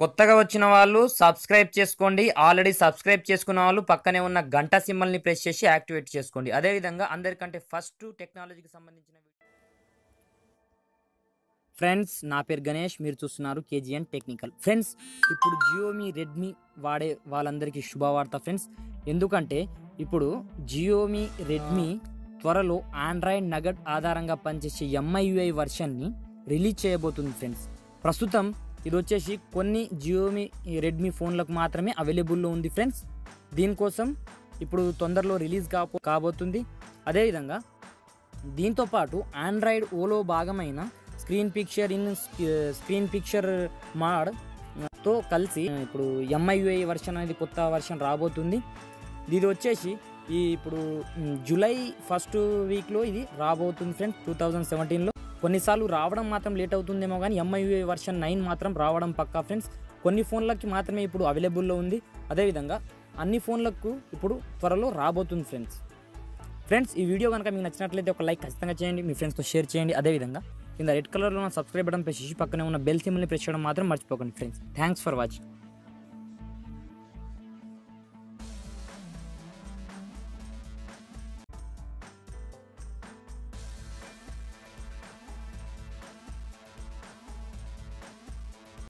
కొత్తగా వచ్చిన వాళ్ళు సబ్స్క్రైబ్ చేసుకోండి. ఆల్రెడీ సబ్స్క్రైబ్ చేసుకున్న వాళ్ళు పక్కనే ఉన్న గంట సింబల్ని ప్రెస్ చేసి యాక్టివేట్ చేసుకోండి. అదేవిధంగా అందరికంటే ఫస్ట్ టెక్నాలజీకి సంబంధించిన ఫ్రెండ్స్, నా పేరు గణేష్, మీరు చూస్తున్నారు కేజీఎన్ టెక్నికల్. ఫ్రెండ్స్, ఇప్పుడు జియోమీ రెడ్మీ వాడే వాళ్ళందరికీ శుభవార్త ఫ్రెండ్స్. ఎందుకంటే ఇప్పుడు జియోమీ రెడ్మీ త్వరలో ఆండ్రాయిడ్ నగట్ ఆధారంగా పనిచేసే MIUI వర్షన్ని రిలీజ్ చేయబోతుంది ఫ్రెండ్స్. ప్రస్తుతం ఇది వచ్చేసి కొన్ని జియోమీ రెడ్మీ ఫోన్లకు మాత్రమే అవైలబుల్లో ఉంది ఫ్రెండ్స్. దీనికోసం ఇప్పుడు తొందరలో రిలీజ్ కాబోతుంది. అదేవిధంగా దీంతోపాటు ఆండ్రాయిడ్ ఓలో భాగమైన స్క్రీన్ పిక్చర్ మాడ్తో కలిసి ఇప్పుడు MIUI వర్షన్ అనేది కొత్త వర్షన్ రాబోతుంది. ఇది వచ్చేసి ఇప్పుడు జూలై ఫస్ట్ వీక్లో ఇది రాబోతుంది ఫ్రెండ్స్ 2017లో. కొన్నిసార్లు రావడం మాత్రం లేట్ అవుతుందేమో కానీ MIUI వర్షన్ 9 మాత్రం రావడం పక్కా ఫ్రెండ్స్. కొన్ని ఫోన్లకి మాత్రమే ఇప్పుడు అవైలబుల్లో ఉంది. అదేవిధంగా అన్ని ఫోన్లకు ఇప్పుడు త్వరలో రాబోతుంది ఫ్రెండ్స్. ఈ వీడియో కనుక మీకు నచ్చినట్లయితే ఒక లైక్ ఖచ్చితంగా చేయండి, మీ ఫ్రెండ్స్తో షేర్ చేయండి. అదేవిధంగా కింద రెడ్ కలర్లో ఉన్న సబ్స్క్రైబ్ బటన్ ప్రెస్ చేసి పక్కనే ఉన్న బెల్ సింబల్ని ప్రెస్ చేయడం మాత్రం మర్చిపోకండి ఫ్రెండ్స్. Thanks for watching.